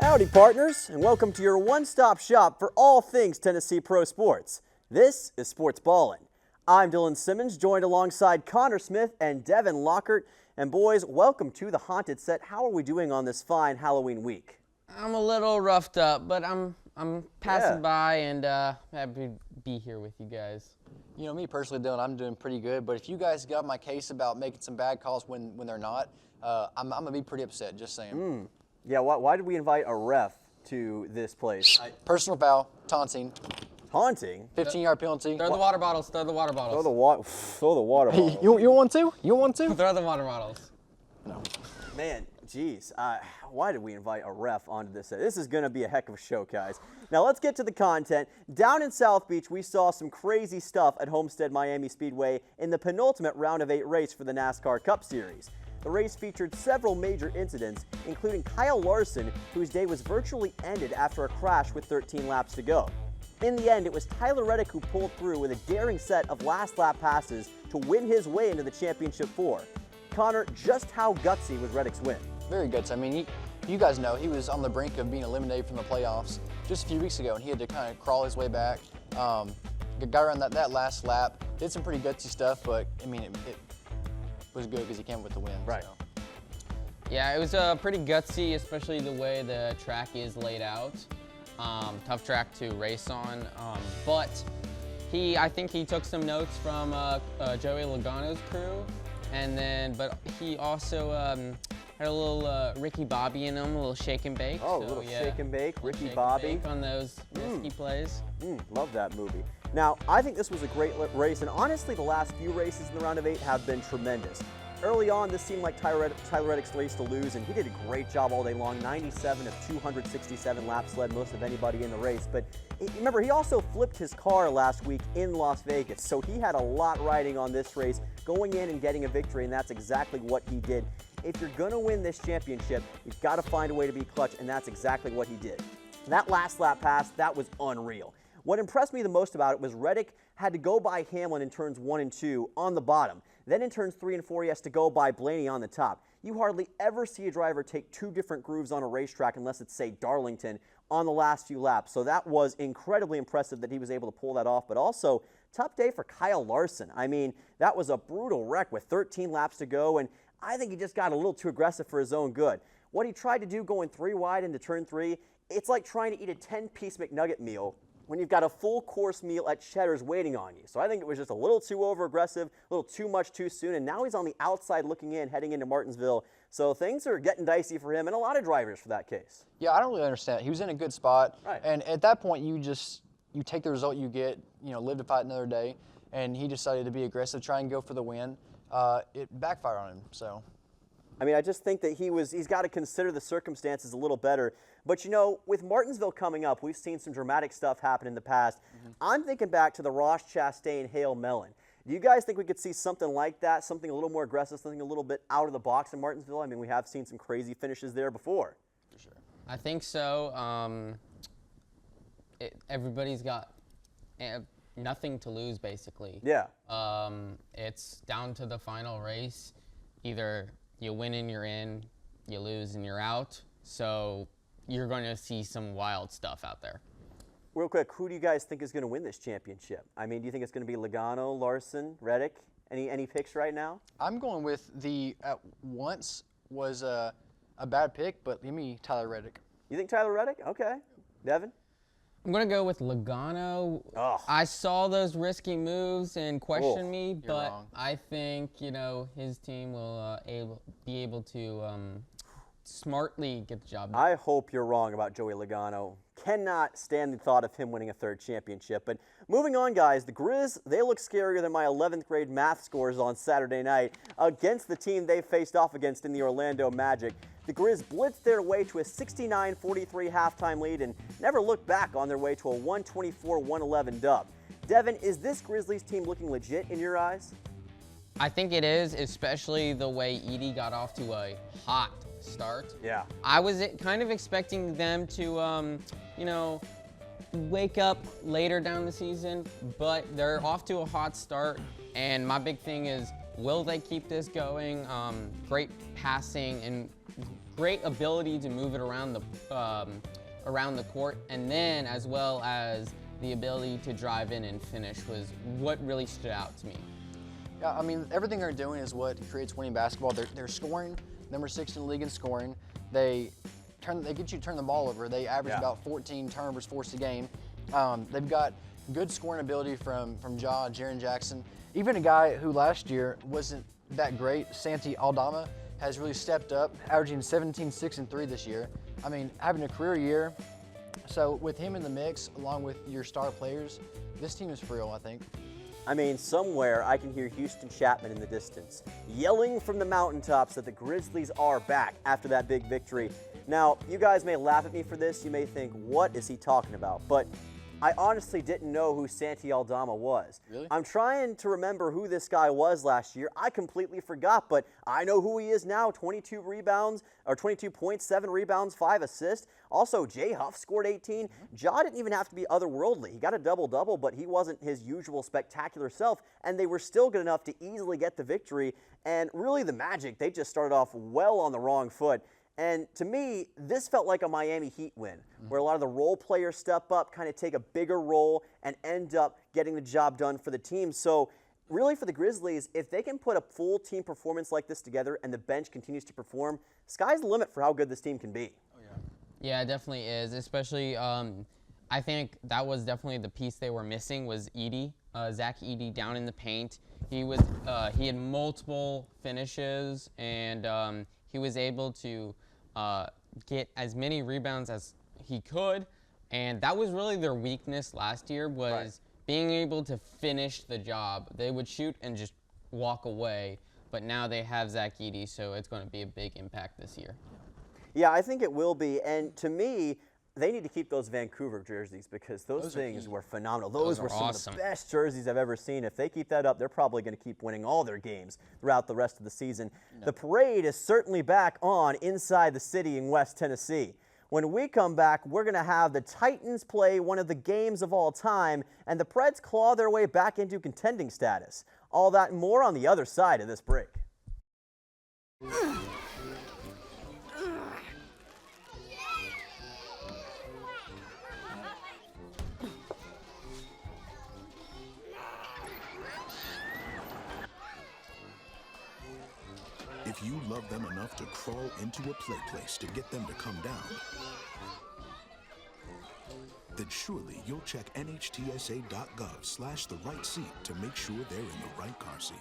Howdy, partners, and welcome to your one-stop shop for all things Tennessee Pro Sports. This is Sportsballin. I'm Dylan Simmons, joined alongside Connor Smith and Devin Lockhart. And boys, welcome to the Haunted Set. How are we doing on this fine Halloween week? I'm a little roughed up, but I'm passing by and happy to be here with you guys. You know, me personally, Dylan, I'm doing pretty good. But if you guys got my case about making some bad calls when they're not, I'm going to be pretty upset, just saying. Yeah, why did we invite a ref to this place? Personal foul, taunting. Taunting? 15-yard penalty. Throw the water bottles, throw the water bottles. Throw the water bottle. You want to? You want to? Throw the water bottles. No. Man, geez, why did we invite a ref onto this set? This is going to be a heck of a show, guys. Now let's get to the content. Down in South Beach, we saw some crazy stuff at Homestead Miami Speedway in the penultimate round of 8 race for the NASCAR Cup Series. The race featured several major incidents, including Kyle Larson, whose day was virtually ended after a crash with 13 laps to go. In the end, it was Tyler Reddick who pulled through with a daring set of last lap passes to win his way into the championship 4. Connor, just how gutsy was Reddick's win? Very gutsy. I mean, you guys know he was on the brink of being eliminated from the playoffs just a few weeks ago, and he had to kind of crawl his way back. Got around that last lap, did some pretty gutsy stuff, but I mean, it was good because he came with the win. Right. So. Yeah, it was pretty gutsy, especially the way the track is laid out. Tough track to race on, but I think he took some notes from Joey Logano's crew, but he also had a little Ricky Bobby in him, a little shake and bake. Oh, so, a little shake and bake, Ricky Bobby. On those risky plays. Love that movie. Now, I think this was a great race, and honestly, the last few races in the round of 8 have been tremendous. Early on, this seemed like Tyler Reddick's race to lose, and he did a great job all day long. 97 of 267 laps, led most of anybody in the race. But remember, he also flipped his car last week in Las Vegas, so he had a lot riding on this race, going in and getting a victory, and that's exactly what he did. If you're going to win this championship, you've got to find a way to be clutch, and that's exactly what he did. That last lap pass, that was unreal. What impressed me the most about it was Reddick had to go by Hamlin in turns 1 and 2 on the bottom. Then in turns 3 and 4, he has to go by Blaney on the top. You hardly ever see a driver take 2 different grooves on a racetrack unless it's, say, Darlington on the last few laps. So that was incredibly impressive that he was able to pull that off. But also, tough day for Kyle Larson. I mean, that was a brutal wreck with 13 laps to go, and I think he just got a little too aggressive for his own good. What he tried to do going 3 wide into turn 3, it's like trying to eat a 10-piece McNugget meal when you've got a full course meal at Cheddar's waiting on you. So I think it was just a little too over-aggressive, a little too much too soon, and now he's on the outside looking in, heading into Martinsville. So things are getting dicey for him and a lot of drivers for that case. Yeah, I don't really understand. He was in a good spot, right. And at that point, you take the result you get, live to fight another day, and he decided to be aggressive, try and go for the win. It backfired on him, so. I mean, I just think that he's got to consider the circumstances a little better. But, with Martinsville coming up, we've seen some dramatic stuff happen in the past. I'm thinking back to the Ross Chastain Hale Mellon. Do you guys think we could see something like that, something a little more aggressive, something a little bit out of the box in Martinsville? I mean, we have seen some crazy finishes there before. For sure. I think so. Everybody's got nothing to lose, basically. Yeah. It's down to the final race. Either you win and you're in, you lose and you're out. So you're going to see some wild stuff out there. Real quick, who do you guys think is going to win this championship? I mean, do you think it's going to be Logano, Larson, Reddick? Any picks right now? I'm going with at once was a bad pick, but give me Tyler Reddick. You think Tyler Reddick? Okay. Devin? I'm going to go with Logano. Oh. I saw those risky moves and questioned me, but wrong. I think, his team will be able to smartly get the job done. I hope you're wrong about Joey Logano. Cannot stand the thought of him winning a 3rd championship. But moving on, guys, the Grizz, they look scarier than my 11th grade math scores on Saturday night against the team they faced off against in the Orlando Magic. The Grizz blitzed their way to a 69-43 halftime lead and never looked back on their way to a 124-111 dub. Devin, is this Grizzlies team looking legit in your eyes? I think it is, especially the way Edey got off to a hot start. Yeah. I was kind of expecting them to, wake up later down the season, but they're off to a hot start. And my big thing is, will they keep this going? Great passing and great ability to move it around the court, and then as well as the ability to drive in and finish was what really stood out to me. Yeah, I mean, everything they're doing is what creates winning basketball. They're scoring, number 6 in the league in scoring. They get you to turn the ball over. They average about 14 turnovers forced a game. They've got good scoring ability from Ja, Jaren Jackson. Even a guy who last year wasn't that great, Santi Aldama, has really stepped up, averaging 17, 6, and 3 this year. I mean, having a career year. So with him in the mix, along with your star players, this team is for real, I think. I mean, somewhere I can hear Houston Chapman in the distance, yelling from the mountaintops that the Grizzlies are back after that big victory. Now, you guys may laugh at me for this. You may think, what is he talking about? But I honestly didn't know who Santi Aldama was. Really? I'm trying to remember who this guy was last year. I completely forgot, but I know who he is now. 22 rebounds, or 22 points, 7 rebounds, 5 assists. Also, Jay Huff scored 18. Ja didn't even have to be otherworldly. He got a double-double, but he wasn't his usual spectacular self, and they were still good enough to easily get the victory. And really, the Magic, they just started off well on the wrong foot. And to me, this felt like a Miami Heat win, where a lot of the role players step up, kind of take a bigger role, and end up getting the job done for the team. So really for the Grizzlies, if they can put a full team performance like this together and the bench continues to perform, sky's the limit for how good this team can be. Oh, yeah. Yeah, it definitely is, especially I think that was definitely the piece they were missing was Edey, Zach Edey down in the paint. He had multiple finishes, and he was able to get as many rebounds as he could, and that was really their weakness last year, was being able to finish the job. They would shoot and just walk away, but now they have Zach Edey, so it's going to be a big impact this year. Yeah, I think it will be, and to me, they need to keep those Vancouver jerseys because those things were phenomenal. Those were some awesome. of the best jerseys I've ever seen. If they keep that up, they're probably going to keep winning all their games throughout the rest of the season. No. The parade is certainly back on inside the city in West Tennessee. When we come back, we're going to have the Titans play one of the games of all time, and the Preds claw their way back into contending status. All that and more on the other side of this break. If you love them enough to crawl into a play place to get them to come down, then surely you'll check nhtsa.gov/the-right seat to make sure they're in the right car seat.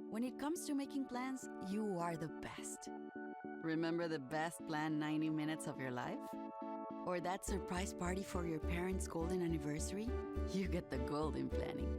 When it comes to making plans, you are the best. Remember the best planned 90 minutes of your life? Or that surprise party for your parents' golden anniversary? You get the golden planning.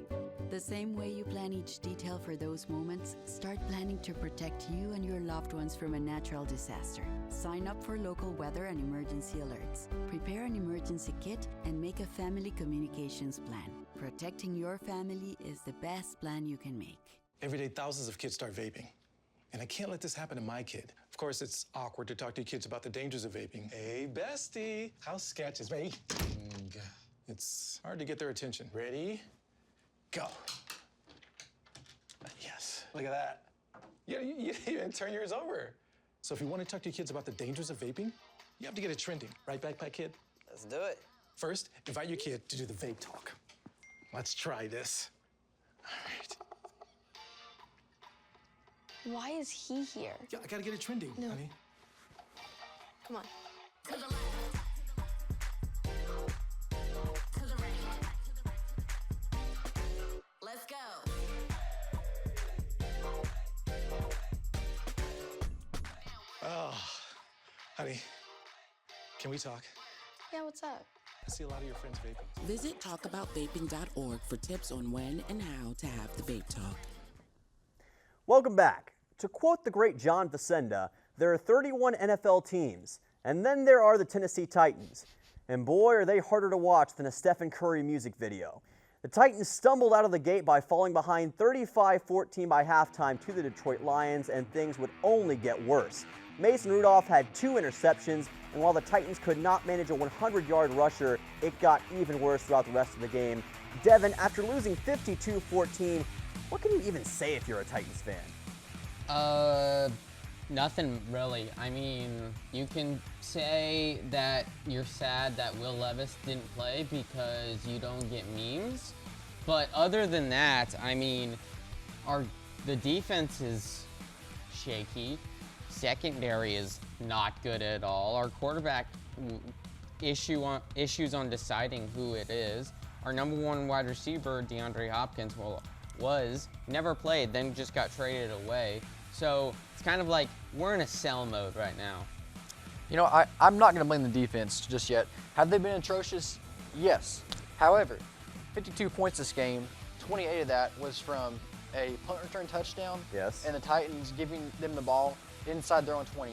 The same way you plan each detail for those moments, start planning to protect you and your loved ones from a natural disaster. Sign up for local weather and emergency alerts. Prepare an emergency kit and make a family communications plan. Protecting your family is the best plan you can make. Every day, thousands of kids start vaping. And I can't let this happen to my kid. Of course, it's awkward to talk to kids about the dangers of vaping. Hey, bestie, how sketch is me? It's hard to get their attention. Ready? Go. Yes, look at that. You didn't even turn yours over. So if you want to talk to your kids about the dangers of vaping, you have to get it trending. Right, Backpack Kid? Let's do it. First, invite your kid to do the vape talk. Let's try this. All right. Why is he here? Yeah, I gotta get it trending, honey. Come on. Let's go. Oh, honey, can we talk? Yeah, what's up? I see a lot of your friends vaping. Visit talkaboutvaping.org for tips on when and how to have the vape talk. Welcome back. To quote the great John Facenda, there are 31 NFL teams, and then there are the Tennessee Titans. And boy, are they harder to watch than a Stephen Curry music video. The Titans stumbled out of the gate by falling behind 35-14 by halftime to the Detroit Lions, and things would only get worse. Mason Rudolph had 2 interceptions, and while the Titans could not manage a 100-yard rusher, it got even worse throughout the rest of the game. Devin, after losing 52-14, what can you even say if you're a Titans fan? Nothing really. I mean, you can say that you're sad that Will Levis didn't play because you don't get memes. But other than that, I mean, the defense is shaky. Secondary is not good at all. Our quarterback issues on deciding who it is. Our number one wide receiver, DeAndre Hopkins, never played, then just got traded away. So it's kind of like we're in a sell mode right now. You know, I'm not going to blame the defense just yet. Have they been atrocious? Yes. However, 52 points this game, 28 of that was from a punt return touchdown. Yes. And the Titans giving them the ball inside their own 20.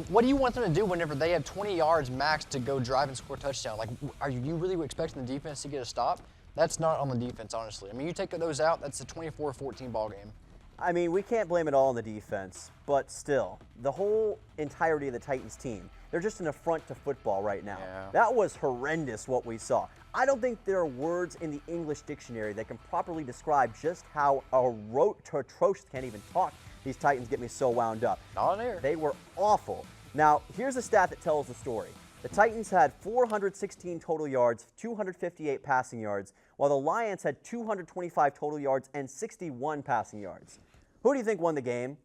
What do you want them to do whenever they have 20 yards max to go drive and score a touchdown? Like, are you really expecting the defense to get a stop? That's not on the defense, honestly. I mean, you take those out, that's a 24-14 ball game. I mean, we can't blame it all on the defense, but still, the whole entirety of the Titans team, they're just an affront to football right now. Yeah. That was horrendous what we saw. I don't think there are words in the English dictionary that can properly describe just how atrocious, can't even talk. These Titans get me so wound up. Not on air. They were awful. Now, here's a stat that tells the story. The Titans had 416 total yards, 258 passing yards, while the Lions had 225 total yards and 61 passing yards. Who do you think won the game?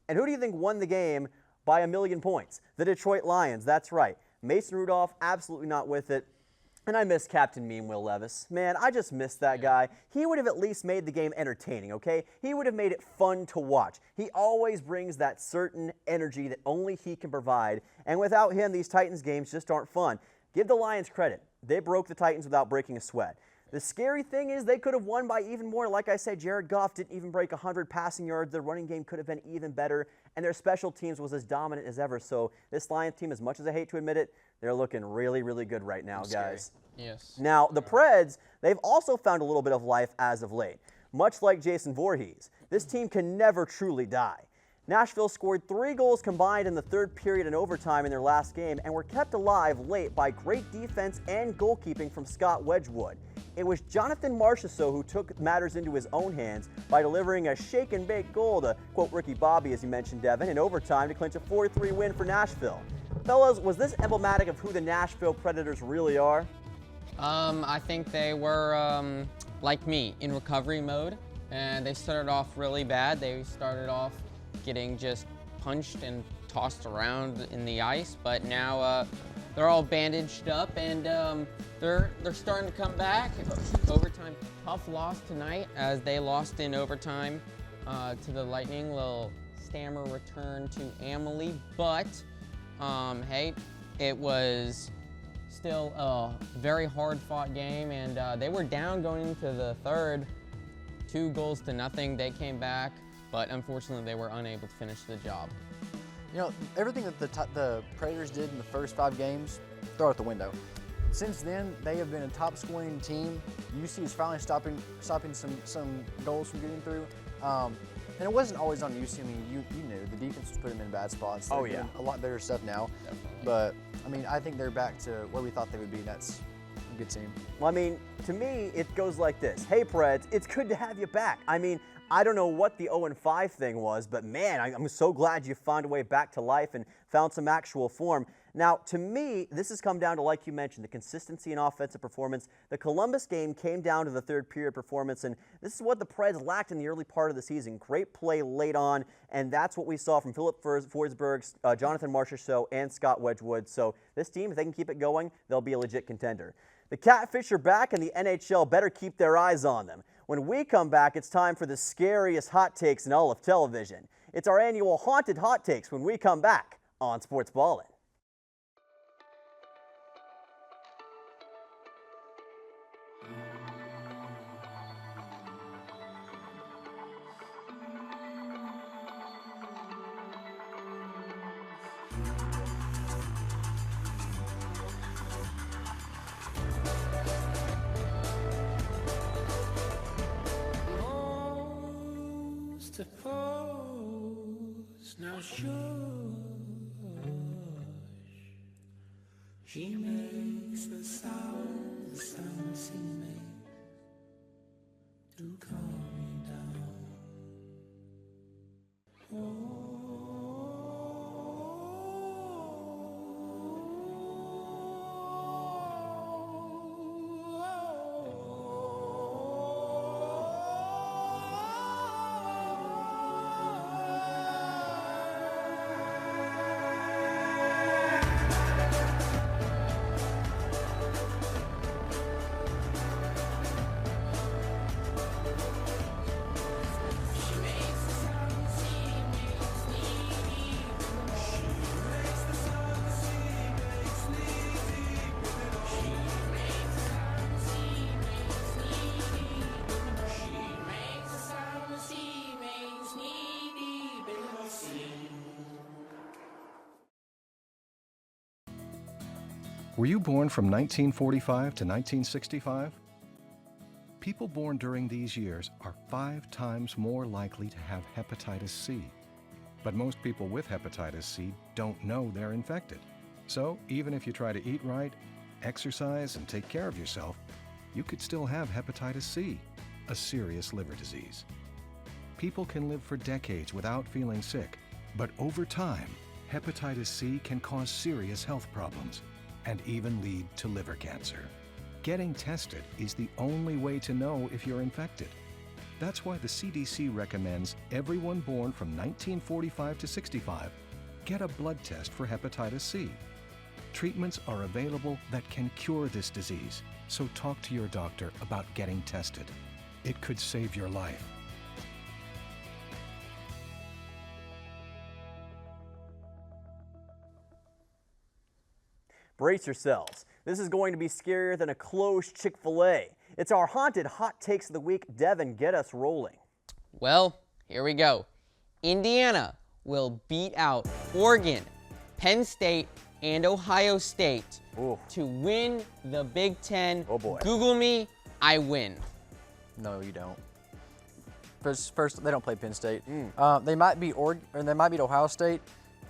And who do you think won the game by 1,000,000 points? The Detroit Lions, that's right. Mason Rudolph, absolutely not with it. And I miss Captain Meme Will Levis. Man, I just miss that guy. He would have at least made the game entertaining, okay? He would have made it fun to watch. He always brings that certain energy that only he can provide. And without him, these Titans games just aren't fun. Give the Lions credit. They broke the Titans without breaking a sweat. The scary thing is they could have won by even more. Like I said, Jared Goff didn't even break 100 passing yards. Their running game could have been even better, and their special teams was as dominant as ever. So this Lions team, as much as I hate to admit it, they're looking really, really good right now, guys. Yes. Now, the Preds, they've also found a little bit of life as of late. Much like Jason Voorhees, this team can never truly die. Nashville scored 3 goals combined in the third period and overtime in their last game and were kept alive late by great defense and goalkeeping from Scott Wedgwood. It was Jonathan Marchessault who took matters into his own hands by delivering a shake-and-bake goal to quote Ricky Bobby, as you mentioned, Devin, in overtime to clinch a 4-3 win for Nashville. Fellas, was this emblematic of who the Nashville Predators really are? I think they were, like me, in recovery mode, and they started off really bad. They started off getting just punched and tossed around in the ice, but now they're all bandaged up, and they're starting to come back. Overtime, tough loss tonight as they lost in overtime to the Lightning. Little stammer return to Amalie, but hey, it was still a very hard-fought game, and they were down going into the third, 2-0. They came back, but unfortunately they were unable to finish the job. You know, everything that the Predators did in the first 5 games, throw it out the window. Since then, they have been a top-scoring team. UC is finally stopping some goals from getting through. And it wasn't always on UC. I mean, you knew the defense was putting them in bad spots. They're doing a lot better stuff now. Definitely. But I mean, I think they're back to where we thought they would be. That's a good team. Well, I mean, to me, it goes like this. Hey, Preds, it's good to have you back. I mean, I don't know what the 0-5 thing was, but man, I'm so glad you found a way back to life and found some actual form. Now, to me, this has come down to, like you mentioned, the consistency in offensive performance. The Columbus game came down to the third period performance, and this is what the Preds lacked in the early part of the season. Great play late on, and that's what we saw from Philip Forsberg, Jonathan Marchessault, and Scott Wedgwood. So this team, if they can keep it going, they'll be a legit contender. The Catfish are back, and the NHL better keep their eyes on them. When we come back, it's time for the scariest hot takes in all of television. It's our annual Haunted Hot Takes when we come back on Sportsballin. Now shush, she makes the sound she makes to calm me down. Oh. Were you born from 1945 to 1965? People born during these years are 5 times more likely to have hepatitis C. But most people with hepatitis C don't know they're infected. So even if you try to eat right, exercise, and take care of yourself, you could still have hepatitis C, a serious liver disease. People can live for decades without feeling sick, but over time, hepatitis C can cause serious health problems and even lead to liver cancer. Getting tested is the only way to know if you're infected. That's why the CDC recommends everyone born from 1945 to 65 get a blood test for hepatitis C. Treatments are available that can cure this disease, so talk to your doctor about getting tested. It could save your life. Brace yourselves. This is going to be scarier than a closed Chick-fil-A. It's our haunted hot takes of the week. Devin, get us rolling. Well, here we go. Indiana will beat out Oregon, Penn State, and Ohio State to win the Big Ten. Oh boy. Google me, I win. No, you don't. First, they don't play Penn State. They might beat they might beat Ohio State.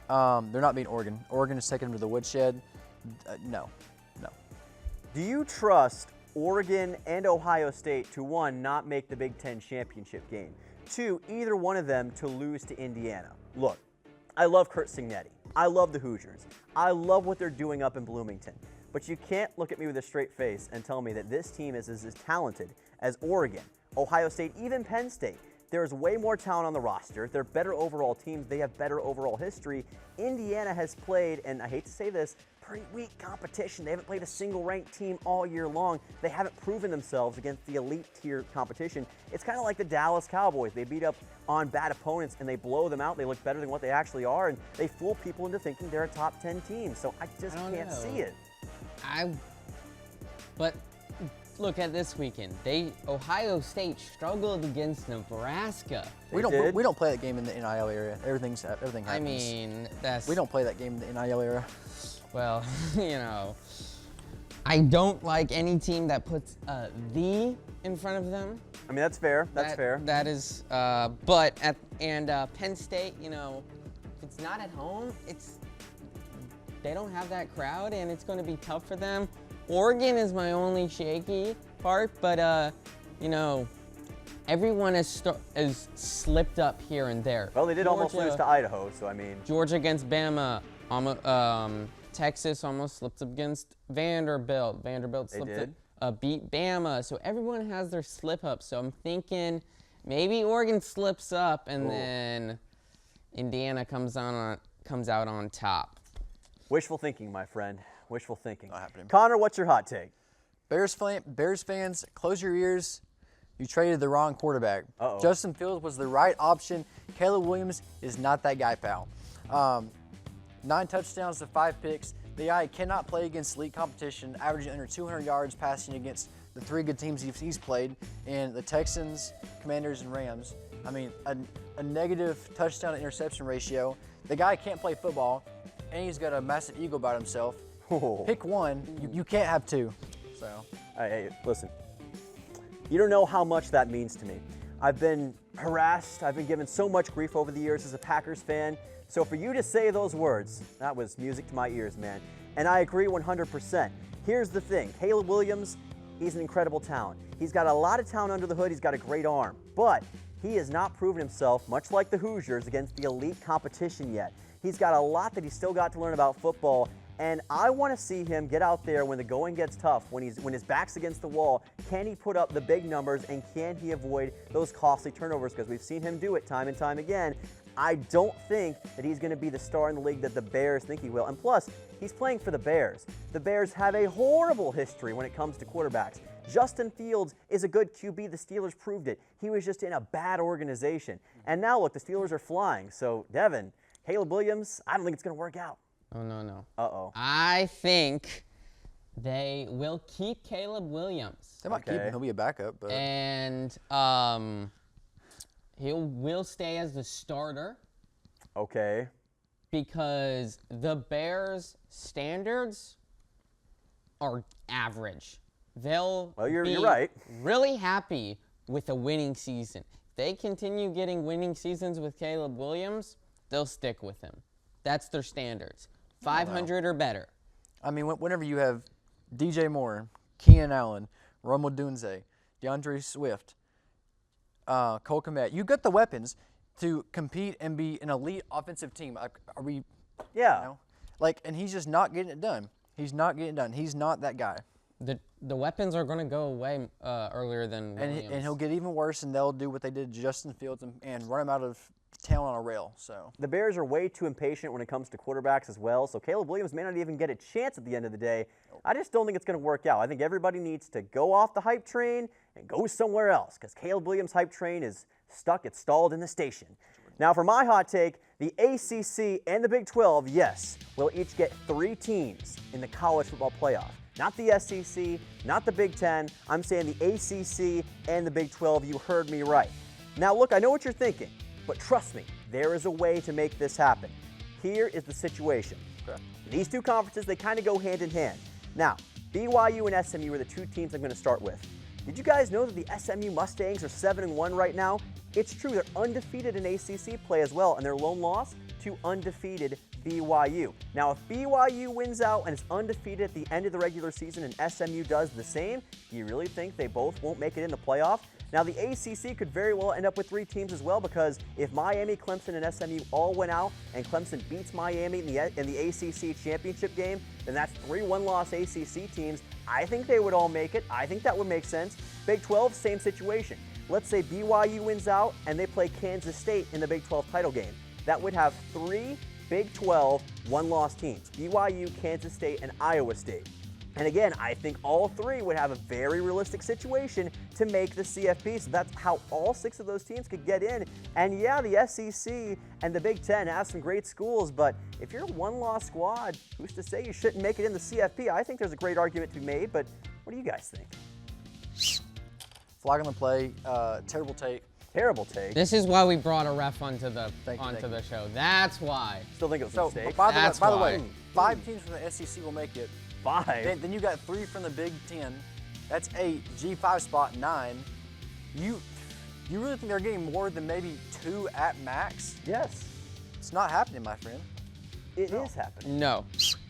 They're not beating Oregon. Oregon is taking them to the woodshed. No. Do you trust Oregon and Ohio State to, 1, not make the Big Ten championship game, 2, either one of them to lose to Indiana? Look, I love Kurt Signetti. I love the Hoosiers. I love what they're doing up in Bloomington. But you can't look at me with a straight face and tell me that this team is as talented as Oregon, Ohio State, even Penn State. There's way more talent on the roster. They're better overall teams. They have better overall history. Indiana has played, and I hate to say this, pretty weak competition. They haven't played a single ranked team all year long. They haven't proven themselves against the elite tier competition. It's kind of like the Dallas Cowboys. They beat up on bad opponents and they blow them out. They look better than what they actually are, and they fool people into thinking they're a top 10 team. So I just can't see it. But look at this weekend. Ohio State struggled against Nebraska. We don't play that game in the NIL area. Everything happens. I mean, we don't play that game in the NIL era. Well, you know, I don't like any team that puts "the" in front of them. I mean, that's fair. That's fair. That is, Penn State, you know, if it's not at home, they don't have that crowd, and it's going to be tough for them. Oregon is my only shaky part, but you know, everyone has slipped up here and there. Well, they did almost lose to Idaho, so I mean. Georgia against Bama. Texas almost slipped up against Vanderbilt. Vanderbilt beat Bama. So everyone has their slip up. So I'm thinking maybe Oregon slips up and then Indiana comes out on top. Wishful thinking, my friend. Wishful thinking. Not happening. Connor, what's your hot take? Bears fans, close your ears. You traded the wrong quarterback. Justin Fields was the right option. Caleb Williams is not that guy, pal. 9 touchdowns to 5 picks. The guy cannot play against elite competition, averaging under 200 yards passing against the 3 good teams he's played, and the Texans, Commanders, and Rams. I mean, a negative touchdown to interception ratio. The guy can't play football, and he's got a massive ego about himself. Pick one. You can't have 2. So. Hey, listen. You don't know how much that means to me. I've been harassed. I've been given so much grief over the years as a Packers fan. So for you to say those words, that was music to my ears, man. And I agree 100%. Here's the thing. Caleb Williams, he's an incredible talent. He's got a lot of talent under the hood. He's got a great arm. But he has not proven himself, much like the Hoosiers, against the elite competition yet. He's got a lot that he's still got to learn about football. And I want to see him get out there when the going gets tough, when his back's against the wall. Can he put up the big numbers, and can he avoid those costly turnovers? Because we've seen him do it time and time again. I don't think that he's going to be the star in the league that the Bears think he will. And plus, he's playing for the Bears. The Bears have a horrible history when it comes to quarterbacks. Justin Fields is a good QB. The Steelers proved it. He was just in a bad organization. And now, look, the Steelers are flying. So, Devin, Caleb Williams, I don't think it's going to work out. Oh, no. Uh-oh. I think they will keep Caleb Williams. They might keep him. He'll be a backup. But. And he will stay as the starter. Okay. Because the Bears' standards are average. They'll you're be right. really happy with a winning season. If they continue getting winning seasons with Caleb Williams, they'll stick with him. That's their standards. 500 or better. I mean, whenever you have DJ Moore, Keenan Allen, Rome Odunze, DeAndre Swift, Cole Kmet, you got the weapons to compete and be an elite offensive team. Are we? Yeah. You know, and he's just not getting it done. He's not getting it done. He's not that guy. The weapons are going to go away earlier than Williams. And he'll get even worse, and they'll do what they did to Justin Fields and run him out of town on a rail. So the Bears are way too impatient when it comes to quarterbacks as well, so Caleb Williams may not even get a chance at the end of the day. I just don't think it's going to work out. I think everybody needs to go off the hype train and go somewhere else, because Caleb Williams' hype train is stuck. It's stalled in the station. Now, for my hot take, the ACC and the Big 12, yes, will each get 3 teams in the college football playoff. Not the SEC, not the Big 10. I'm saying the ACC and the Big 12. You heard me right. Now, look, I know what you're thinking, but trust me, there is a way to make this happen. Here is the situation. Okay. These two conferences, they kind of go hand in hand. Now, BYU and SMU are the 2 teams I'm going to start with. Did you guys know that the SMU Mustangs are 7-1 right now? It's true, they're undefeated in ACC play as well, and their lone loss to undefeated BYU. Now, if BYU wins out and is undefeated at the end of the regular season and SMU does the same, do you really think they both won't make it in the playoff? Now, the ACC could very well end up with 3 teams as well, because if Miami, Clemson, and SMU all went out and Clemson beats Miami in the ACC championship game, then that's 3 one-loss ACC teams. I think they would all make it. I think that would make sense. Big 12, same situation. Let's say BYU wins out and they play Kansas State in the Big 12 title game. That would have 3 Big 12 one-loss teams: BYU, Kansas State, and Iowa State. And again, I think all 3 would have a very realistic situation to make the CFP. So that's how all 6 of those teams could get in. And yeah, the SEC and the Big 10 have some great schools, but if you're a one-loss squad, who's to say you shouldn't make it in the CFP? I think there's a great argument to be made, but what do you guys think? Flag on the play, terrible take. Terrible take. This is why we brought a ref onto the Thank you. the show. That's why. Still think it was a mistake. By That's the why. way, 5 teams from the SEC will make it. 5. Then you got 3 from the Big 10. That's 8. G5 spot 9. You really think they're getting more than maybe 2 at max? Yes. It's not happening, my friend. It is happening. No.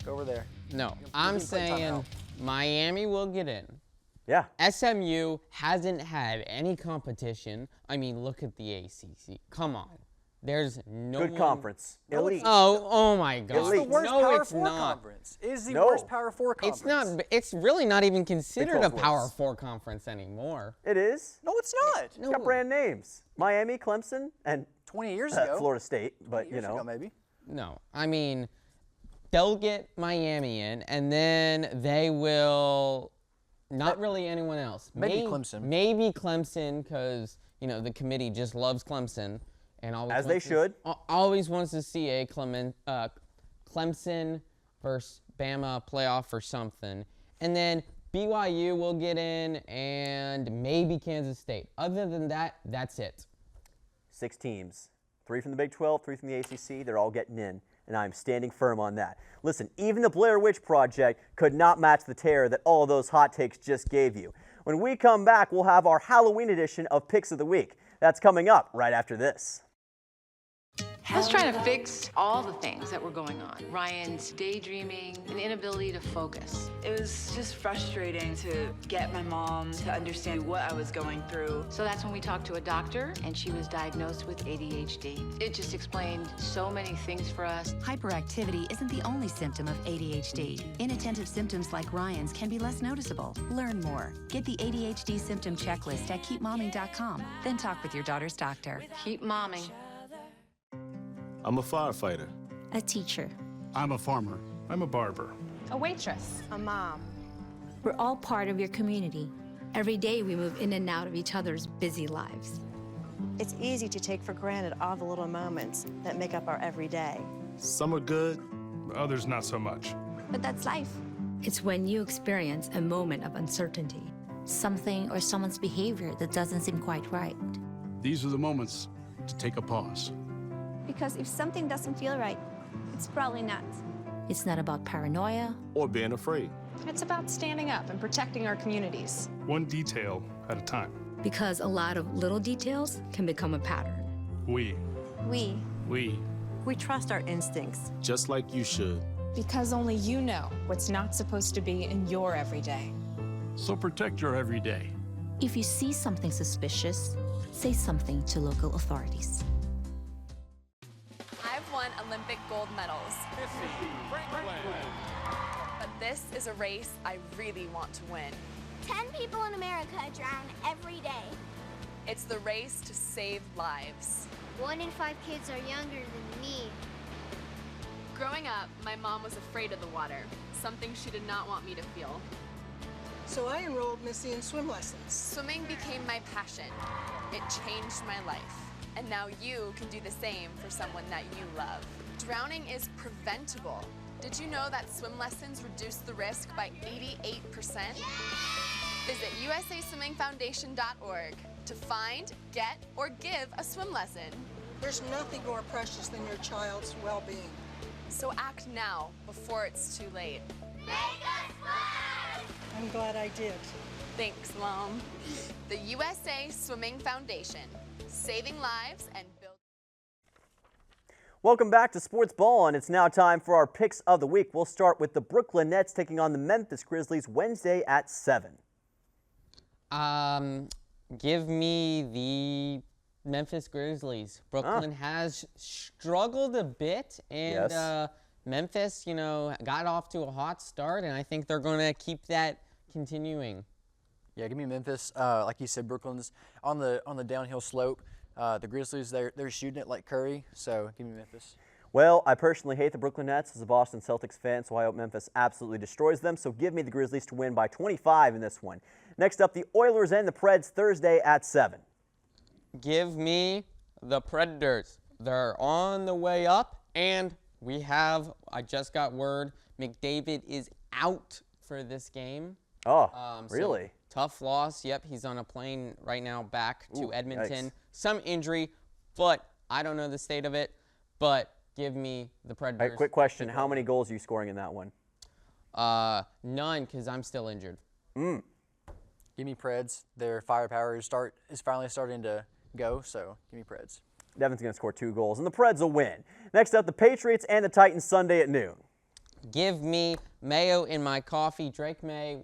Go over there. No. You're I'm being put in saying timeout. Miami will get in. Yeah. SMU hasn't had any competition. I mean, look at the ACC. Come on. There's no Good one- conference. Elite. Oh my God. It's the worst no, Power it's 4 not. conference. It is the No. worst Power 4 conference. It's not. It's really not even considered a 12's Power worse. 4 conference anymore. It is. No, it's not. It's got brand names. Miami, Clemson, and 20 years ago. Florida State, but 20 you years know. ago, maybe. No. I mean, they'll get Miami in, and then they will. Not really anyone else. Maybe Clemson. Maybe Clemson, because the committee just loves Clemson, and always As they wants to- should. always wants to see a Clemson versus Bama playoff or something, and then BYU will get in, and maybe Kansas State. Other than that, that's it. 6 teams. 3 from the Big 12, 3 from the ACC. They're all getting in, and I'm standing firm on that. Listen, even the Blair Witch Project could not match the terror that all those hot takes just gave you. When we come back, we'll have our Halloween edition of Picks of the Week. That's coming up right after this. I was trying to fix all the things that were going on. Ryan's daydreaming, an inability to focus. It was just frustrating to get my mom to understand what I was going through. So that's when we talked to a doctor, and she was diagnosed with ADHD. It just explained so many things for us. Hyperactivity isn't the only symptom of ADHD. Inattentive symptoms like Ryan's can be less noticeable. Learn more. Get the ADHD symptom checklist at keepmomming.com. Then talk with your daughter's doctor. Keep momming. I'm a firefighter. A teacher. I'm a farmer. I'm a barber. A waitress. A mom. We're all part of your community. Every day we move in and out of each other's busy lives. It's easy to take for granted all the little moments that make up our everyday. Some are good, others not so much. But that's life. It's when you experience a moment of uncertainty. Something or someone's behavior that doesn't seem quite right. These are the moments to take a pause. Because if something doesn't feel right, it's probably not. It's not about paranoia or being afraid. It's about standing up and protecting our communities. One detail at a time. Because a lot of little details can become a pattern. We trust our instincts. Just like you should. Because only you know what's not supposed to be in your everyday. So protect your everyday. If you see something suspicious, say something to local authorities. I've won Olympic gold medals. But this is a race I really want to win. 10 people in America drown every day. It's the race to save lives. 1 in 5 kids are younger than me. Growing up, my mom was afraid of the water, something she did not want me to feel. So I enrolled Missy in swim lessons. Swimming became my passion. It changed my life. And now you can do the same for someone that you love. Drowning is preventable. Did you know that swim lessons reduce the risk by 88%? Visit usaswimmingfoundation.org to find, get, or give a swim lesson. There's nothing more precious than your child's well-being. So act now before it's too late. Make us swim! I'm glad I did. Thanks, Mom. The USA Swimming Foundation, saving lives and building. Welcome back to Sports Ball, and it's now time for our picks of the week. We'll start with the Brooklyn Nets taking on the Memphis Grizzlies Wednesday at 7. Give me the Memphis Grizzlies. Brooklyn has struggled a bit, and Memphis, you know, got off to a hot start, and I think they're going to keep that continuing. Yeah, give me Memphis. Like you said, Brooklyn's on the downhill slope. The Grizzlies, they're shooting it like Curry, so give me Memphis. Well, I personally hate the Brooklyn Nets as a Boston Celtics fan, so I hope Memphis absolutely destroys them. So give me the Grizzlies to win by 25 in this one. Next up, the Oilers and the Preds Thursday at 7. Give me the Predators. They're on the way up, and I just got word, McDavid is out for this game. Oh, really? So tough loss. Yep, he's on a plane right now back to Edmonton. Yikes. Some injury, but I don't know the state of it. But give me the Predators. All right, quick question. How many goals are you scoring in that one? None, because I'm still injured. Give me Preds. Their firepower is finally starting to go, so give me Preds. Devin's going to score 2 goals, and the Preds will win. Next up, the Patriots and the Titans Sunday at noon. Give me mayo in my coffee. Drake May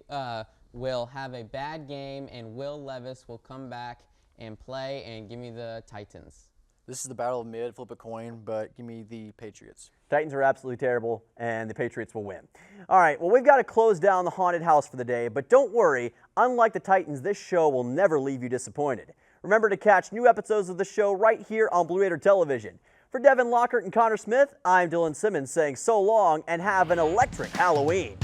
will have a bad game, and Will Levis will come back and play, and give me the Titans. This is the battle of mid, flip a coin, but give me the Patriots. Titans are absolutely terrible, and the Patriots will win. All right, well, we've got to close down the haunted house for the day, but don't worry. Unlike the Titans, this show will never leave you disappointed. Remember to catch new episodes of the show right here on Blue Raider Television. For Devin Lockhart and Connor Smith, I'm Dylan Simmons saying so long and have an electric Halloween.